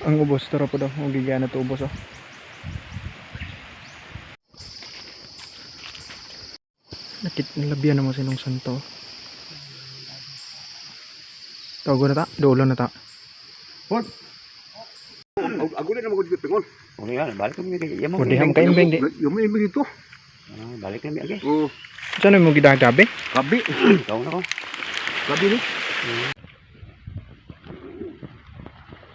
Ang ubos tara po daw, ang gigana to ubos oh. Nilabyan naman sinong santo. Tawago na ta, dulo na ta. Hon. Ako na naman ko dito pingon. Oh yan, balik kami kay imo. Pwede ham ka imbeng di. Yung may imbing dito. Ah, balik kami agi. Oh, Saan mo gidagabi? kabi. Ikaw na ko. Kabi ni.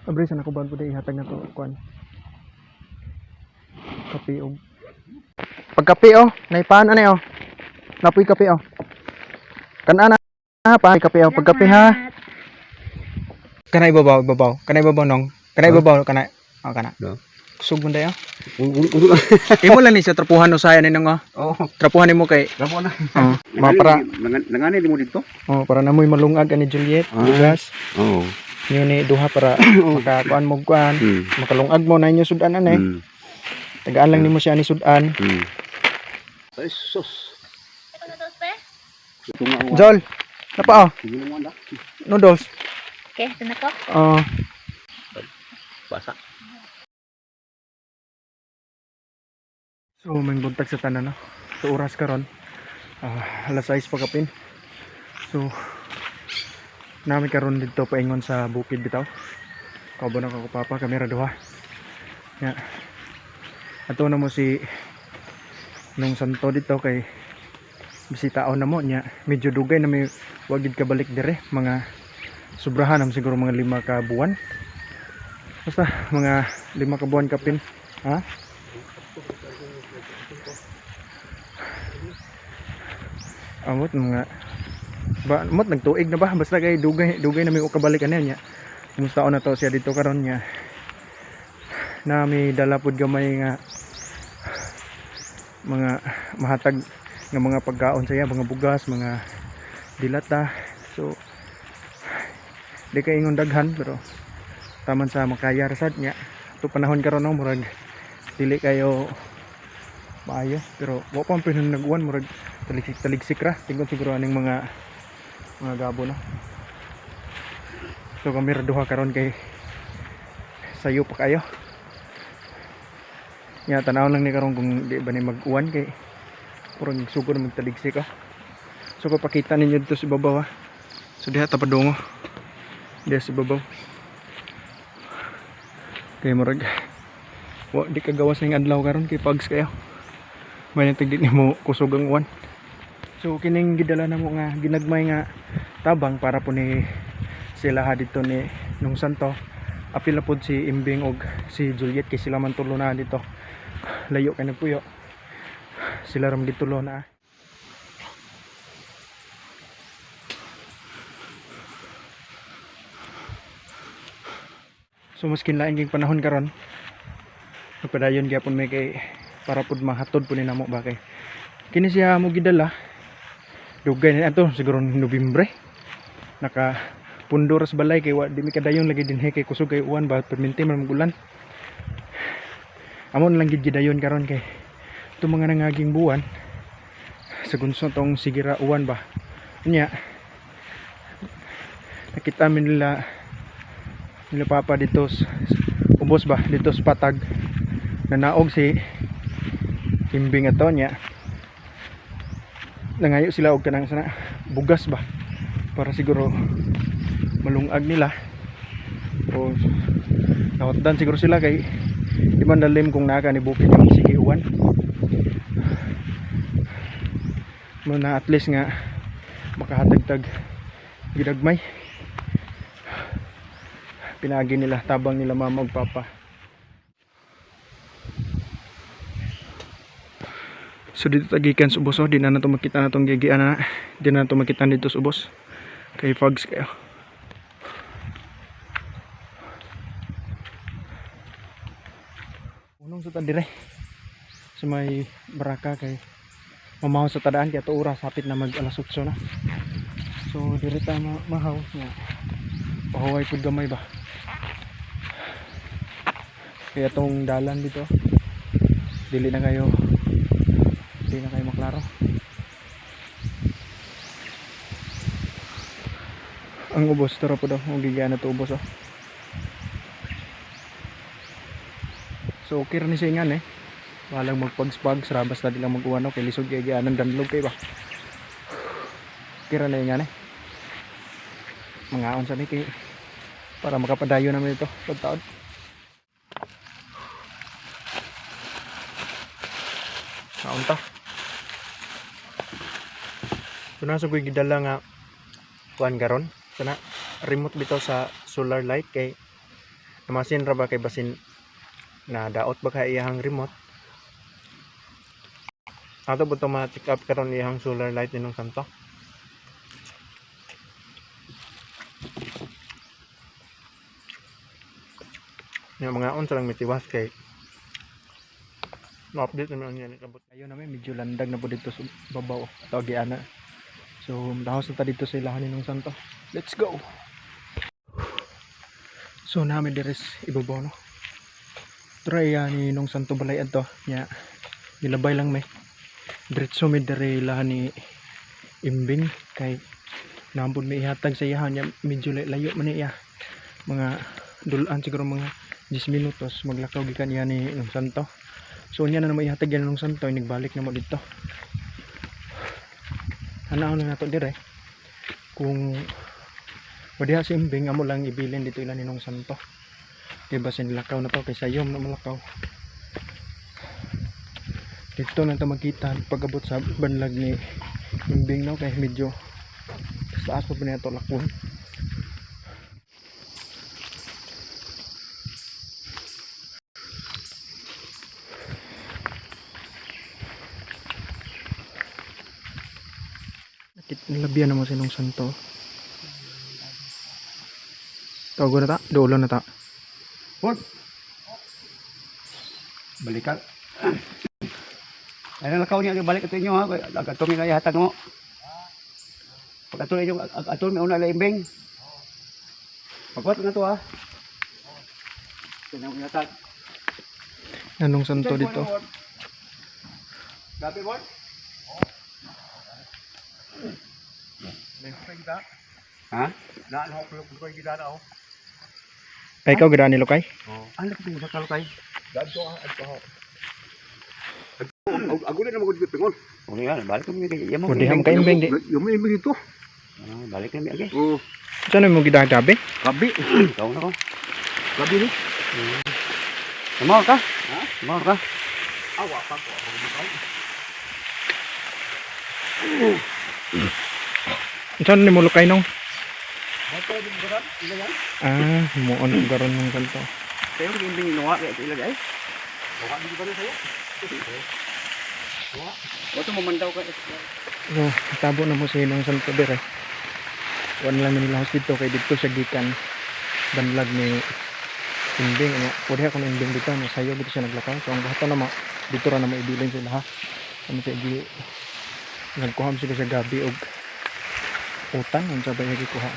Abre sana ko ban pud ihatag na to kuan. Kape og. Pagkape oh, naipaan ani oh. Napoy kape oh. Kana na pa kape oh, pagkape ha. Kanay babaw, babaw. Kanay babaw nong. Kanay babaw kana. Oh kana. No. Kusog mo dayo. Ulo. Imo lang ni sa trapuhan no saya ni nang oh. Oh, Trapuhan nimo kay gapo na. para Nangani mo dito? para namoy malungag ani Juliet, bugas. Oh. Niyo ni duha para makakuan mo kuan, makalungag mo na inyo sudan anay. Tagaan lang nimo siya ni sudan. Ay sus. Jol, napa oh? Noodles. Okay, ito na ko. Basa. So may buntag sa tanan no. So oras karon. Alas 6 pa kapin. So nami karon dito paingon sa bukid bitaw. Kauban na ako papa, kamera duha. Ya. Ato na mo si nung santo dito kay bisitaon na mo nya. Medyo dugay na may wagid ka balik dire, mga sobrahan nam siguro mga 5 ka buwan. Basta mga 5 ka buwan kapin. Ha? Amot mga amot nagtuig na ba basta kay dugay na may ukabalik ano niya. Kumusta na to siya dito karon niya. Na may dala pud gamay nga mga mahatag nga mga pagkaon saya, mga bugas, mga dilata. So di kay ingon daghan pero taman sa makaya rasad niya. To panahon karon no murag dili kayo maayo pero wa pa pinanaguan murag taligsik ra tingod siguro aning mga gabo no. So kami ra duha karon kay sayo pa kayo. Nya tanaw lang ni karon kung di ba ni mag-uwan kay purong sugod na magtaligsik oh. So ko pakita ninyo dito sa babaw ha. So diha ta padungo. Diha sa babaw. Kay murag wa di kagawas ning adlaw karon kay pags kayo. May natigdi nimo kusog ang uwan. So kining gidala na mo nga ginagmay nga tabang para po ni sila ha dito ni nung santo. Apil na po si Imbing og si Juliet kay sila man tulo na dito. Layo kay nagpuyo. Sila ram dito tulo na. So maskin laing ging panahon karon. Nagpadayon gyapon may kay para pud mahatod po ni namo ba kay kini siya mo gidala dugay na ato siguro Nobyembre naka pundoras balay kay wa di mi kadayon lagi dinhi kay kusog kay uwan ba perminti man magulan amon lang gid gidayon karon kay ito mga nangaging buwan sa gunso tong sigira uwan ba nya nakita min nila papa dito ubos ba dito sa patag nanaog si Imbing ato nya nangayo sila og kanang sana bugas ba para siguro malungag nila o nawatdan siguro sila kay di man dalim kung naka ni bukid yung sige uwan muna at least nga makahatagtag gidagmay pinagi nila tabang nila mama ug papa. So dito tagikan sa ubos oh, di na nato makita natong gigian na. Di na nato makita dito sa ubos. Kay fogs kayo. Unong sa tadire. Sa may baraka kay mamahaw sa tadaan kaya to oras hapit na mag alas 8 na. So dire ta mahaw nga. Pahuway pud gamay ba. Kaya tong dalan dito dili na kayo maklaro. Ang ubos tara po daw, magigyan na to ubos oh. So okay ra ni siya ingan eh. Walang magpags-pags ra basta di lang mag-uwano kay lisod kay gianan danlog kay ba. Okay ra na ingan eh. Mangaon sa mi kay para makapadayo namin ito pagtaon. Kaon ta. So nasa ko'y gidala nga kuan karon. Sana remote bitaw sa solar light kay namasin ra ba kay basin na daot ba kay iyang remote. Ato ba ito ma-check up karon iyang solar light ninong santo. Yung mga on lang mitiwas kay no-update naman yan kabut. Ayun namin medyo landag na po dito sa babaw atau giana. So dahos na ta dito sa ilahan ninong santo. Let's go. So namin deres ibabaw no. Try ni nung santo balay adto nya nilabay lang may diretso mi dere ilahan ni Imbing kay nampun may ihatag sa iyahan nya medyo layo man iya. Mga dulan siguro mga 10 minutos maglakaw gikan iya ni nung santo. So niya na naman ihatag yan nung santo nagbalik na mo dito. Anaon na nato dire kung wadiha si Imbing amo lang ibilin dito ilan ninong santo. Diba sinilakaw na to kay sayom na malakaw. Dito na ito magkita pag-abot sa banlag ni Imbing no kay medyo taas pa niya ito lakon. Nilabihan naman sinong santo. Tawago na ta, dulo na ta. Port. Balikan. Ay nalakaw niya balik ito inyo ha. Ato mi kaya hatag mo. Pag ato inyo ato mi una la Imbing. Pagwat na to ha. Tinang hatag. Anong santo dito? Gabi mo. Ha? Naan ho ko gida na ho. Ay ikaw gidaan ni Lokay? Oh. Ano ko sa kalukay? Dadto ha, adto ha. Ako na mo gud pingon. Oh yan, balik kami kay Yamo. Kundi ham kay Imbing di. Yung may dito. Balik kami agi. Oh, Saan mo gidaan gabi? gabi. Ikaw na ko. Gabi ni. Tumaw ka? Ha? Tumaw ka? Awa pa ko ako dito. Saan ni mo Lokay nung? Bato din garan, ila yan. Ah, muon ko garon ng santo. Pero yung Imbing nuwa kay ilagay. Buka di ba sayo? Wato mamandaw ka. So, tabo na mo sa inong santo dire. Kuan lang nila dito kay dito siya gikan banlag ni Imbing ano. Pwede ako ng Imbing dito, masayo dito siya naglakaw. So ang bahato na dito ra na mo ibilin sila ha. Kami siya gi nagkuham sila sa gabi og utang ang sabay nga gikuha.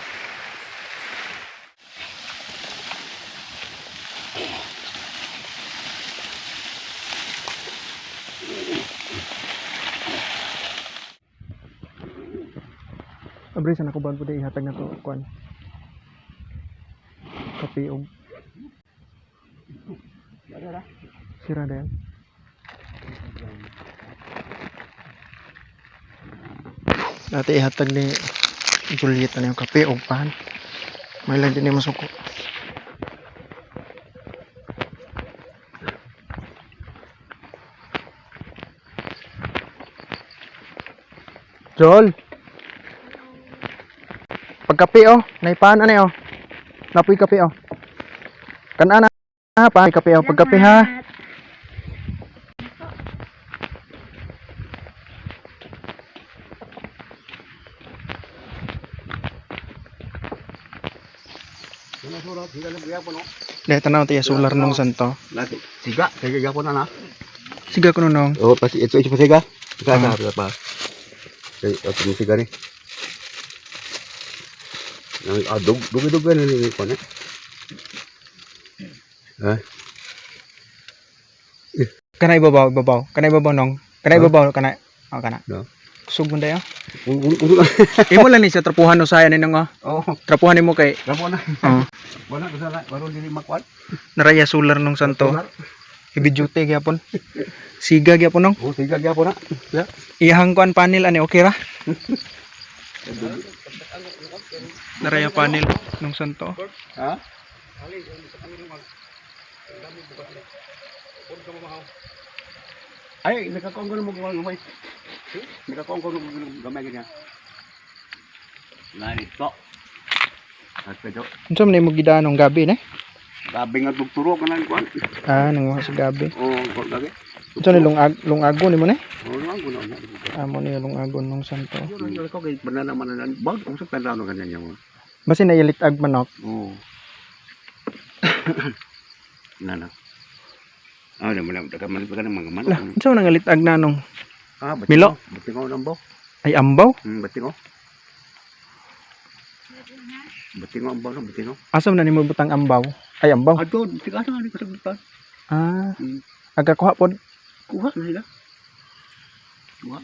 Abre sana ko ban pud ihatag na to kuan. Kape og sira din. Dati ihatag ni Juliet na yung kape o pan. May lang din yung masuko. Joel! Pagkape oh, naipahan ano oh. Napoy kape oh. Kanan na pa kape oh, pagkape ha. Dahil tanaw tayo solar nung santo. Siga, kaya gapon na na. Siga ko nung. Oh, pasti itu pasiga. Sana berapa? Oke, siga nih. Yang dug ini kone. Kanay babaw. Kanay babaw nung. Kanay babaw kanay. Oh, kana. No. Kusog mo dayo. Urut. Imo lang ni sa trapuhan no saya ninong oh. Oh, Trapuhan nimo kay gapon na. oh. Wala ko sana baru dili makuan. Naraya solar nung santo. Heavy duty gyapon. Siga gyapon nong. Oh, tiga gyapon na. Ya. Iyahang kuan panel ani okay ra? Naraya panel nung santo. Ha? Ay, nakakuha ko mo gamay. Nakakuha ko ng gamay ganyan. Ngani to. At pedo. Unsa man mo gidaan nung gabi ne? Gabi nga tugturo ka nang kuan. Ah, nang sa gabi. Oh, kuan lagi. Unsa ni lungagon nimo ne? Oh, lang kuno na. Amo ni lungagon nung santo. Yo ko kay banana mananan. Bag ang sa pendano ganyan mo. Basi na ilitag manok. Oh. Nana. Ah, na man daga man mga manok. Lah, unsa man nga litag nanong? Ah, Milo? Batingo nambo. Ay ambaw? Batingo. Batingo ambaw na batingo. Asa man nimo butang ambaw? Ay ambaw. Ato, tiga sa ni kasagutan. Ah, aga kuha pod. Kuha na sila. Kuha.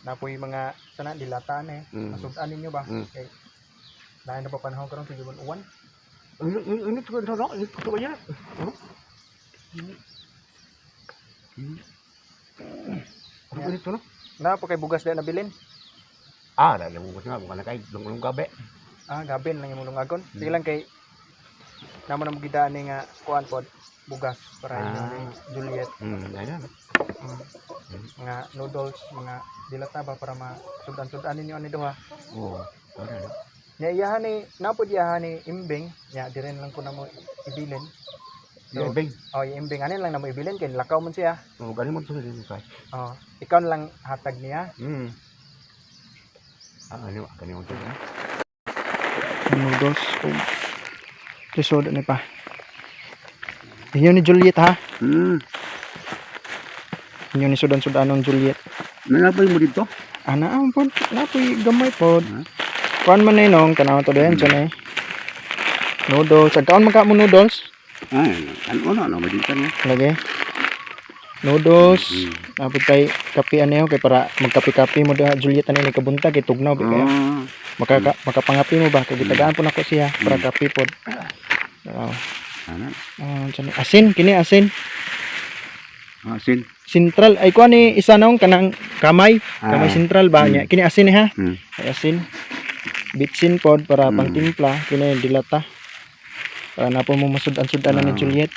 Napoy mga sana dilata na Masudan ninyo ba? Mm. Kay dahil na pa panahon karon sa gibon uwan. Ini tuh kan sana, ini tuh banyak. Ini tuh no. Na po kay bugas na nabilin. Ah, ada yang bukan bukan kay long gabe. Ah, gabin lang yung lungagon. Sige lang kay namo na magidaan ni nga kuan pod bugas para inyo ni Juliet. Ada. Mga noodles, mga dilata ba para masudan-sudan ninyo ani duha. Oh, ada. Nya iyahan ni napod iyahan ni imbing, nya diren lang ko na mo ibilin. Ya, beng. Oh, yung imbing anin lang na mo ibilin kay lakaw man siya. Oh, galing mo tuh ini kay. Oh, ikaw na lang hatag niya. Ah, ano, galing mo tuh. Noodles. Lisod ni pa. Inyo ni Juliet ha. Inyo ni sudan-sudan ng Juliet. Nangapay mo dito? Ana ampun, napoy gamay pod. Kuan man ni nong tanaw to den sa noodles. Agkaon man ka mo noodles? Ah, ano na dito no. Lagi. Noodles. Napod kay kape ano kay para magkape-kape mo da Juliet ani ni kabuntag kay tugnaw kay makapangapi mo ba kay gitagaan po nako siya para kape pod. Ano? Asin kini asin. Asin. Sentral ay kuan ni isa nong kanang kamay sentral ba nya kini asin ha. Ay asin. Bitsin pod para pangtimpla kini dilata. Para na po mo masudan-sudan ni Juliet.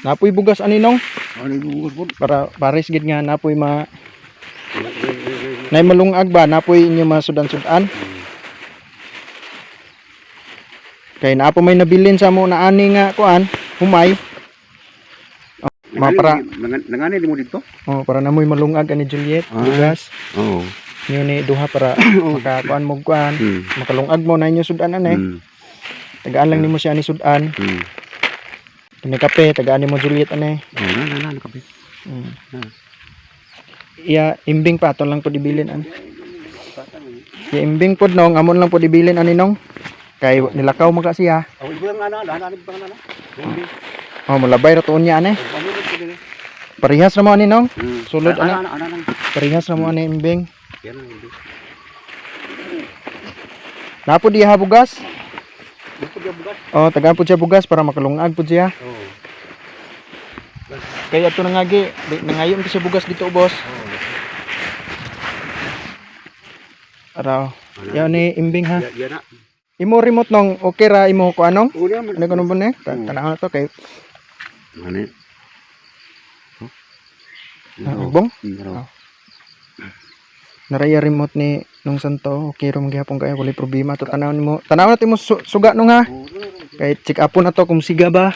Napoy bugas ani nong Ano bugas pod? para pares gid nga napoy nay malungag ba napoy inyo masudan-sudan. Kay naapo may nabilin sa mo na ani nga kuan humay. Para nangani mo dito? oh para namoy malungag ani Juliet bugas. Oh. Nyo ni duha para makakuan mo kuan makalungag mo na inyo sudan ani. Tagaan lang nimo siya ani sudan. Kini kape tagaan nimo Juliet ani. Na kape. Iya imbing pa aton lang po dibilin ani. Ya imbing pod nong amon lang po dibilin ani nong. Kay nilakaw mo kasi ha. Oh, ibo lang ana pa ana. Oh, mulabay ra tuon niya ani. Parihas ra mo ani nong. Sulod ana. Parihas ra mo ani imbing. Yan ang hindi. Napo diha bugas? Dito dia bugas. Oh, tagaan po siya bugas para makalungag po siya. Oh. Kaya ato nangagi, nangayon ko siya bugas dito, boss. Araw. Yan ni imbing ha. Yan na. Imo remote nong okay ra imo ko anong? Uli man. Ano kuno ne? Tanaw na to kay Ano? bong. Naraya remote ni nung santo. Okay ro magyapon kay wala problema to tanaw nimo. Tanaw natin mo suga nung ha. Kay check up na to kung siga ba.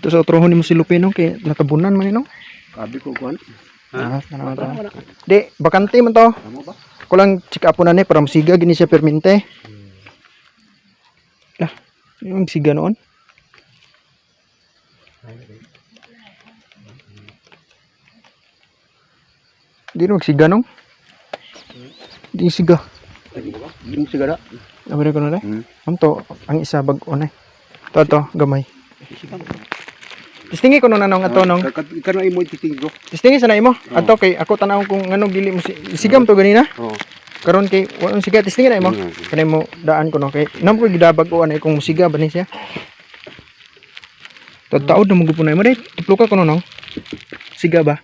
Ito sa utrohon ni mo si Lupino kay natabunan man no? Kabi ko kuan. Tanaw ta. Di, bakante man to. Tama ba? Ko lang check up na ni para masiga gini siya permente. Lah, yung siga noon. Di no siga nung. Di siga. Yung sigara. Abere ko na dai. Amto ang isa bag-o na. To gamay. Sigang. Testingi ko nung nanong ato nung. Kana imo titing bro. Testingi sana imo. Ato kay ako tanaw kung ngano dili mo sigam to ganina. Oo. Karon kay wala siga testingi na imo. Kanay mo daan ko no kay nam ko gidabag ko anay kung musiga ba ni siya. Taud na magupon na mo dai. Tuplo ka kuno nung. Siga ba?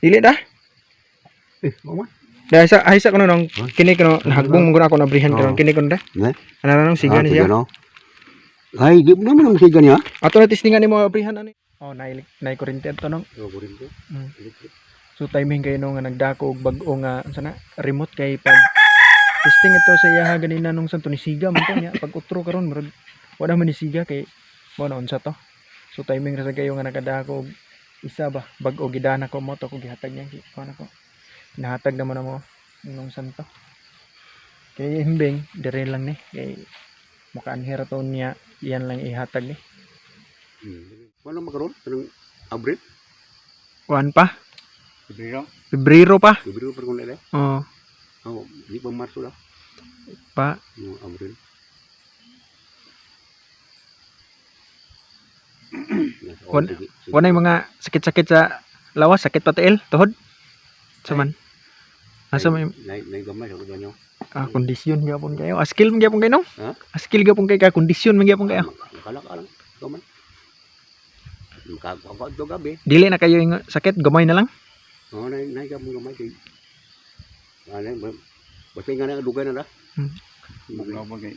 Dili da. Mama. Dahil sa ay sa kuno nung kini kuno nahagbong mo ako na brihan karon kini kuno da. Ne? Ana nang siga ni siya. Ay, di mo naman siga niya. Ato na testingan nimo brihan ani. Oh, nay kurente ato nung. Oo, kurin ko. So timing kayo nung nga nagdako og bag-o nga sana remote kay pag testing ito sa iya ganina nung santo ni siga man to niya pag utro karon murag wala man ni siga kay mo na unsa to. So timing ra sa kayo nga nakadako og isa ba bag-o gidana ko mo to ko gihatag niya ko ko. Nahatag naman mo nung santo. Kay himbing dire lang ni kay makaanhira to niya iyan lang ihatag ni. Wala makaroon kanang Abril, Kuan pa? Febrero. Pebrero pa? Febrero pa kun dere. Oh, Oo, di pa Marso la. pa. No, Abril. Wanay mga sakit-sakit sa lawas, sakit patiil, tuhod. Saman. Asa may nay gamay sa kuno. kondisyon gyapon kayo. Skill man gyapon kayo no? Ha? Skill gyapon kayo ka kondisyon man gyapon kayo. Kala-kala. Gamay. Magkakawa to gabi. Dili na kayo yung sakit, gamay na lang. Oo, nay gamay kay. Basta nga na dugay na ra. Bugnaw pa kay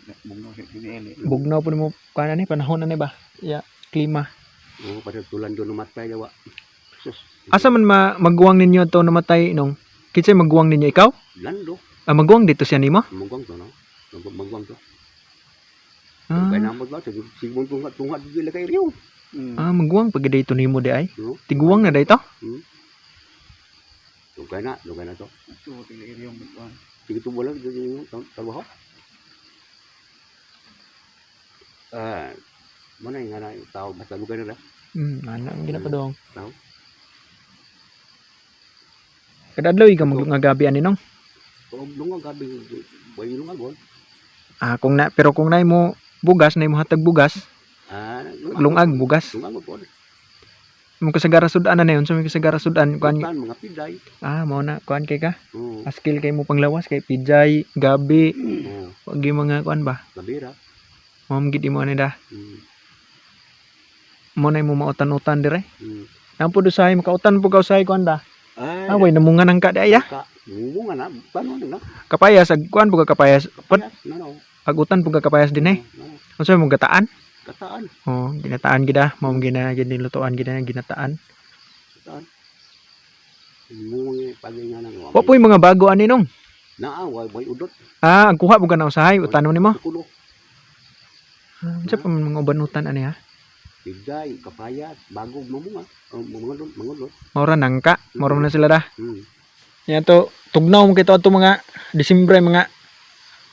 pinili. Bugnaw po mo kana ni panahon na ni ba? Ya, klima. Oo, pati tulan do namatay daw. Sus, Asa man magguwang ninyo to namatay nung kinsay magguwang ninyo ikaw? lando. Magguwang dito siya nimo? Mangwang to no. Mangwang to. Ah, Kaya namod ba sigmon tungat dili kay riyo. magguwang pag dito nimo di ay. No. Tiguwang na dito? Dugay na to. So dili riyo mangwang. Sige to wala dili yung trabaho. Mana nga na tao basta dugay na ra. Ana ang ginapadong. Tao. Kadadlaw ka nga gabi ani nung. O lunga gabi boy lunga bon. Pero kung nay mo bugas, nay mo hatag bugas, lungag bugas. Lunga mo bon. Mo kasagara sudan na yon, so may kasagara sudan kuan. Mga piday. Mao na kuan kay ka. Oo. Skill kay mo panglawas kay pijay, gabi, Oo. wag gyud mga kuan ba. Labira. Mao gid mo ani da. Mo nay mo mautan-utan dire. Nampo usahay makautan po ka usahay kuan da. Way namungan ang ka di ay Munga na paano na. Kapayas ag kuan po ka kapayas. Pud No. agutan po ka kapayas din eh. Unsa mo gataan? Kataan. Oh, ginataan gid mao gina gid nilutoan gid ginataan. Munga paginga nang. Wa po'y mga bago ani nung. Naaway boy udot. Ang kuha po ka na usahay utanon nimo. Kulo. Unsa pa man mga ubanutan ani ha? Piday, kapayat, bago mamunga. Mangulot. Maura nangka, maura na sila da. Yan to, tugnaw mo kito ato mga Disyembre mga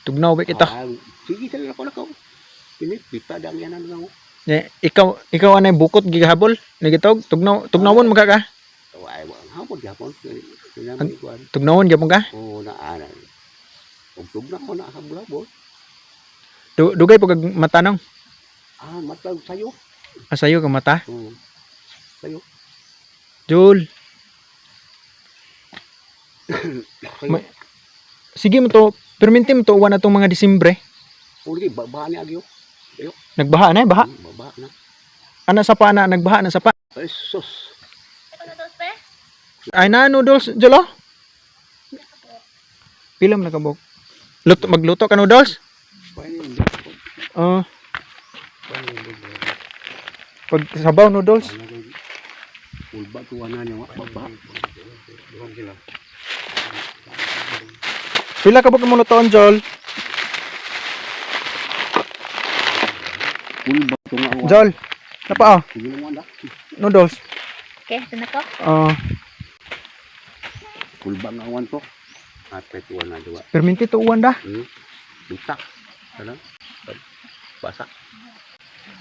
tugnaw ba kito. Sige sila ako. Ini pita dang yan ano. Ikaw anay bukot gigahabol nagitog tugnawon mga ka. Ay, hapon hapon. Tugnawon gyapon ka? Oo, ana. Ug tugnaw na habol. Dugay pag matanong. Matag sayo. Sayo ka mata. Oo. Sayo. Jul. Sige mo to, perminti mo to uwan na tong mga Disyembre. Uli, baha ni agyo. Nagbaha na, baha. Baha na. Ana sa pa na, nagbaha na sa pa. Ay, sus. Ay na, noodles, Jolo. Pila mo nakabok. Magluto ka noodles? Pag sabaw noodles. Ulba tuwa na niya, baha. Pila ka ba mo lutoon, Jol? Ulba tuwa na. Jol, napa Sige mo na. noodles. Okay, ito na ko. Ulba nga awan ko. Ate tuwa na diwa. Perminti to uwan da. Bitak. Ano? Basak.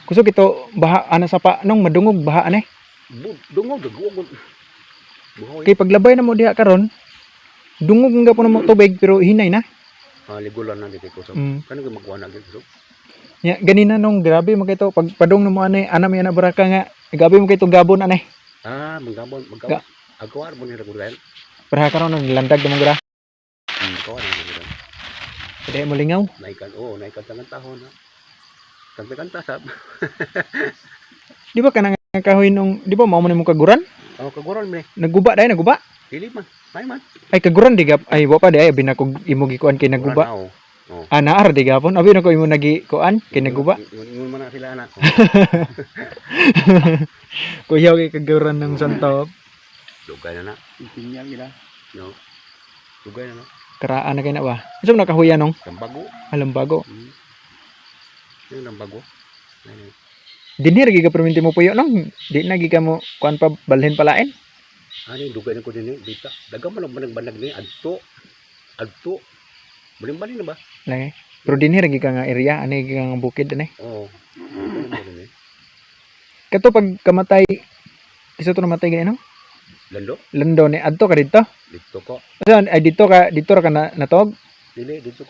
Kusog ito baha ana sa pa nung madungog baha ani. Dungog dugog. Buhoy. Kay paglabay na mo diha karon, dungog nga po na mo tubig pero hinay na. Ligulan na dito ko sa. Kano magkuha na dito. Ya ganina nung grabe mo kay to pag padung na mo ani ana may ana baraka nga gabi mo kay itong gabon anay. Ah, manggabon, Ga- Agawar mo ni Raguran. Perha karon nilandag na mo gra. Kawan ni Raguran. Pwede mo lingaw. Naikan tangan tahon na. Kanta sab. Di ba kanang kahoy nung, di ba mao man mo kaguran? Kaguran mo ni. Naguba dai naguba. Dili man. May man. Ay kaguran di gap. Ay wa pa di ay binakog imo gikuan kay naguba. Oo. Naar di gapon. Abi na ko imo nagi kuan kay naguba. Ingon man na sila anak. Kuyaw kay kaguran ng santo. Dugay na na. Ipinyang gila. No. Dugay na na. Karaan na kay na ba? Unsa man nakahuyan nung? Tambago. Alam bago. Yung tambago. Ayun. Dinhi ra gi ka perminti mo puyo nung. Di na gi ka mo kuan pa balhin palain. Ani dugay na ko din dita. Daga man ang banag ni adto. Balik na ba? Lagi. Pero dinhi ra gi ka nga area ani gi nga bukid ani. Oo. Kato pag kamatay isa to namatay gani no? Lando? Lando ni adto ka dito. Dito ko. Saan ay dito ra ka na natog? Dili dito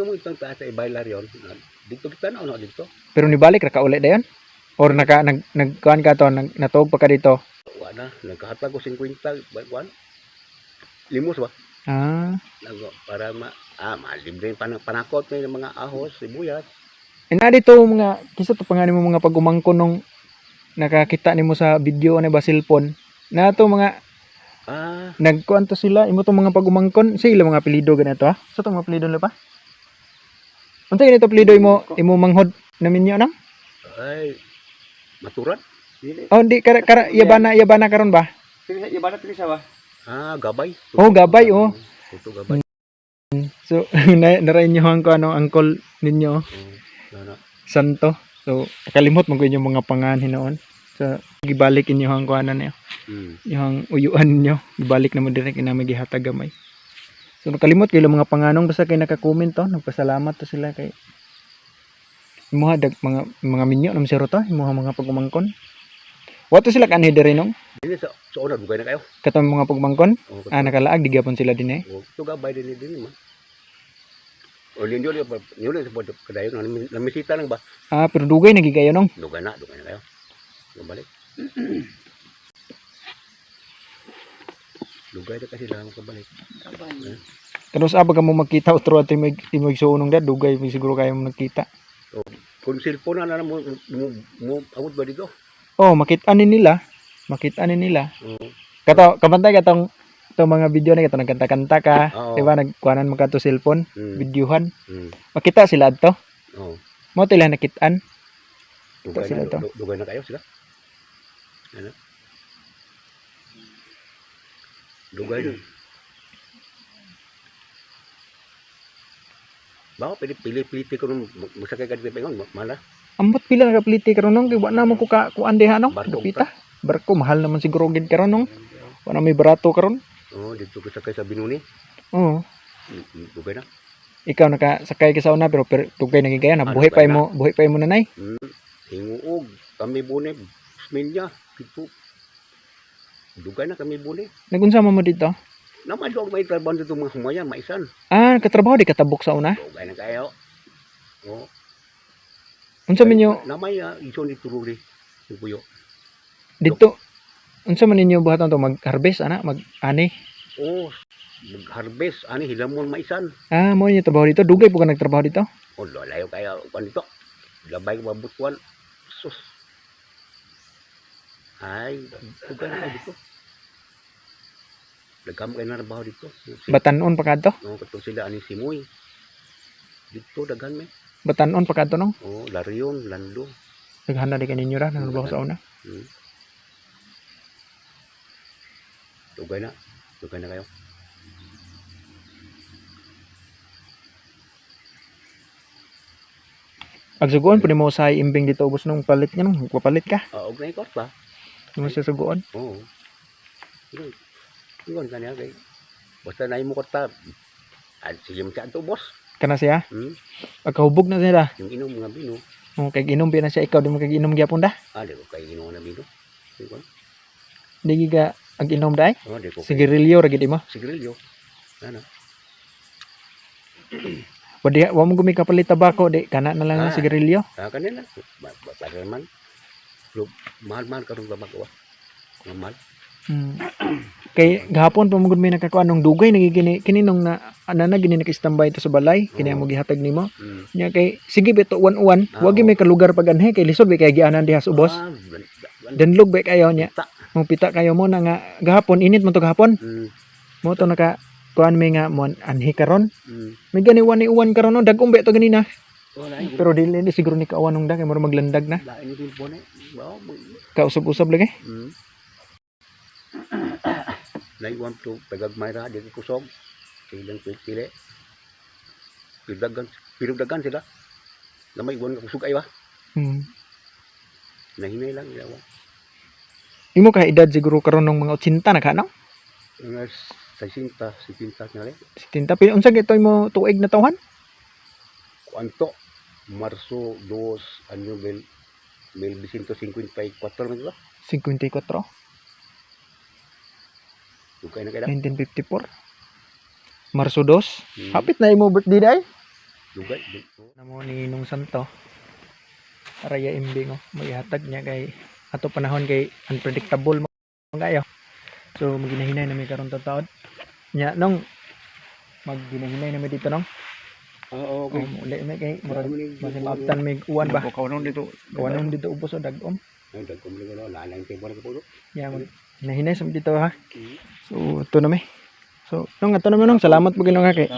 mo itong taas sa ibailar yon. Dito kita na dito. Pero nibalik ra ka uli dayon? Or nagkuan ka to natog pa ka dito? Wa na nagkahatag ko 50 kuan. Limos ba? Ah. Para malibre panakot may mga ahos, sibuyas. Ina dito mga kisa to pangani mo mga pagumangkon nung nakakita nimo sa video ani ba cellphone. Na to mga nagkuan to sila imo to mga pagumangkon sila mga apelyido ganito ha. Sa to mga apelyido nila pa? Unsa ganito apelyido imo manghod na minyo nang? Ay maturan? Dili. Oh di yabana karon ba? Yabana sa ba? Gabay. Gabay oh. Tuto gabay. So narain niyo ang ano angkol ninyo. Santo. So kalimot man ko inyong mga panganhin noon. So gibalik inyo ang kuanan niyo. Yung uyuan niyo, gibalik na mo direk ina magihatag gamay. So nakalimot kayo mga panganong basta kay naka-comment to, nagpasalamat to sila kay imuha dag mga minyo nam siro to, imuha mga pagumangkon. Wato sila kanhi diri nung? Dili sa una dugay na kayo. Katong mga pagumangkon? Nakalaag di gyapon sila din eh. To gabay din man. O linyo sa pod kadayon namisita lang ba? Pero dugay na gigayo nung. Dugay na kayo. Balik. Dugay na kasi lang kabalik. Terus apa kamu makita utro at imig suunong da dugay siguro kayo mo nakita. Kung cellphone na mo abot ba dito? Oh, makita-an nila. Kato kabantay katong mga video na kato nagkanta-kanta ka, di ba nagkuanan mo kato cellphone, videohan. Makita sila adto. Mo tila nakit-an. Dugay na kayo sila. Ano? Dugay na. Baka pili-pili ko nung masakay ka dito pengon, mala. Ambot pila nakapliti karon nung kay wa na mo ko kuan diha no. Dupita. Barko mahal naman siguro gid karon nung. Wa na may barato karon. Dito ko sakay sa Binuni. Oo. Dugay na. Ikaw nakasakay ka sa una pero dugay na gigaya na buhay pa mo nanay. Hinguog kami bune milya dito. Dugay na kami bune. Nagunsa mo dito? Naman doon may trabaho dito mga humayan, maisan. Katrabaho di katabok sa una? Dugay na kayo. Unsa man nyo? Namay iso ni turuli. Puyo. Dito. Unsa man ninyo buhaton to mag-harvest ana, mag-ani? Mag-harvest ani hilamon maisan. Mo niyo trabaho dito, dugay po ka nagtrabaho dito? Layo kayo kan dito. Labay ko mabutwan. Sus. Ay, dugay na dito. Dagam kayo na trabaho dito. Batanon pa kadto? Katong sila ani Simoy. Dito daghan me. Batanon pa kadto nung? Larion, Lando. Naghana di kaninyo ra nang trabaho sa una. Dugay na kayo. Agsugoon pud mo sa imbing dito ubos nung palit niya nung papalit ka. Og na ikot ba? Mo sa sugoon. Oo. Ingon kaniya kay basta na imo kota. Sige mo siya boss. Kana siya? Pagkahubog na siya. Yung inom mga bino. Kay ginom na siya ikaw di mo kay ginom gyapon da. Di ko kay inom na bino. Di ka ag inom dai? Di ko. Sigarilyo ra gid mo. Sigarilyo. Ano? Wa mo gumi kapalit tabako di kana na lang ang sigarilyo. Kanina. Para man. Pero mahal-mahal karon ba magawa. Mahal. Hmm. Kay gahapon pa mo gud may nakakuan nung dugay nagigini kini nung na anana gini nakistambay to sa balay kini Oo. mo gihatag nimo. Mm. Nya kay sige bito uwan-uwan, Ah, wagi may kalugar pag anhe kay lisod bay kay gianan diha sa ubos. Denlog bay kayo nya. Ta. Mong pita kayo mo na nga gahapon init mo to gahapon. Mm. Mo to naka kuan may nga mo anhi karon. Mm. May gani uwan karon no dagom bay to ganina. Wala Pero dili siguro ni kaawan nung dag kay mura maglandag na. lain din po na. Wow. Kausab-usab lagi. Mm. Naiwan to pagagmay ra di ko kusog. Silang pili. Dagan sila. Lamay iwan ka kusog ay ba? Hmm. Nahinay lang yawa. Imo ka edad siguro karon nung mga 80 na ka no? Nga 60 nga rin. 70 pin unsa gitoy mo tuig na tawhan? Kuanto Marso 2 anyo 1954 man ba? 54. Dugay na kaya. 1954. Marso 2. Hmm. Hapit na imo birthday day. Dugay. Namo ni Nung Santo. Araya imbing oh. Magihatag niya kay ato panahon kay unpredictable mo kayo. So maginahinay na may karon taon. Nya nung maginahinay na may dito nung. Oo, Okay. Uli may kay murag mas maabtan may uwan ba. Kaunon dito. Kawanon dito ubos o dagom. Ay dagkom ni ko la lang tempo na ko. Ya maginahinay sa dito ha. So ito na may. So nung ato naman nung salamat po ginawa kay.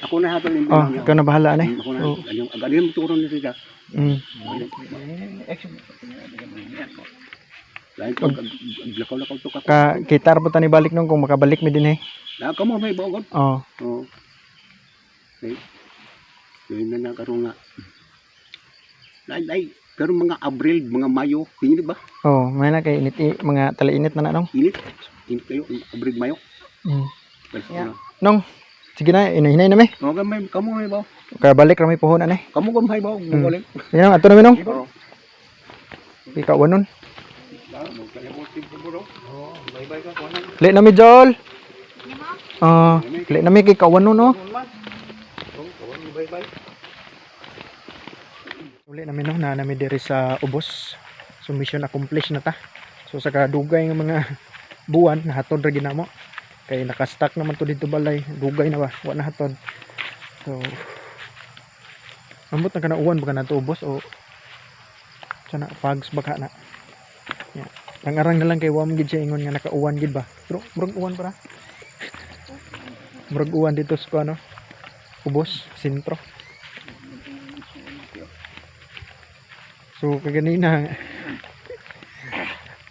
Ako na hatol ni. Oh, ikaw na bahala na. Ako na. So, Yung agalim turon ni siya. mm. Lain ko lakaw to ka. Kitar po tani balik nung kung makabalik mi din eh. Na kamo may bawgon. Oh. Oo. Yun na karon nga. Ay, pero mga Abril, mga Mayo, hindi ba? Oh, may na kay init mga talainit na nong. Init. Init kayo, Abril, Mayo. Mm. Yeah. Nong. Sige na, inahinay na mi. O, kamu may ba? Kaya balik ra may puhon na eh. Kamu may ba? Gugulit. Yan ato na mi nong. Oo. Ikaw wanon. Bye-bye ka, kuwanan. Li na mi Joel. Li na mi kay kawanon no. Bye-bye. Uli namin no, na namin diri sa ubos. So mission accomplished na ta. So sa kadugay ng mga buwan nahatod ra ginamo. Kay naka-stack naman to dito balay. Dugay na ba? Wa na hatod. So ambot na kana uwan baka na to ubos o sana fags baka na. Yeah. Ang-arang na lang kay wa man gid siya ingon nga nakauwan gid ba. Pero murag uwan para. Murag uwan dito sa ano. Ubos, sentro. So kaganina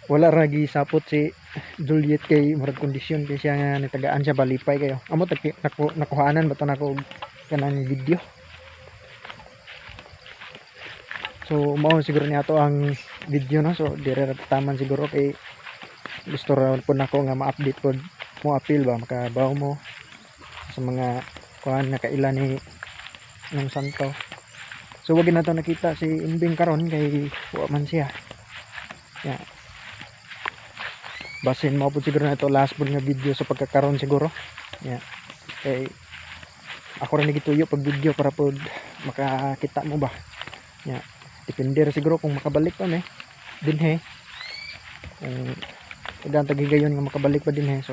wala ragi sapot si Juliet kay murag kondisyon kay siya nga nitagaan siya balipay kayo. Amo nakuhaanan ba to nako kanang video. So mao siguro niya to ang video no. So dire taman siguro kay gusto ra po nako nga ma-update pod mo appeal ba makabaw mo sa mga kuan nakailan ni Nung Santo. So wag na to nakita si Imbing karon kay wa man siya. Yeah. Basin mo po siguro na ito last pod nga video sa pagkakaroon siguro. Yeah. Kay ako rin nagituyo pag video para pod makakita mo ba. Yeah. Depende ra siguro kung makabalik pa me. Dinhe. Kung idan tagigayon nga makabalik pa dinhe. So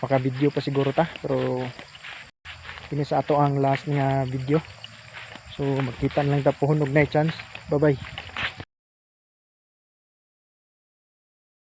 maka video pa siguro ta pero ini sa ato ang last nga video. So magkita na lang ta pohon og na chance. Bye bye.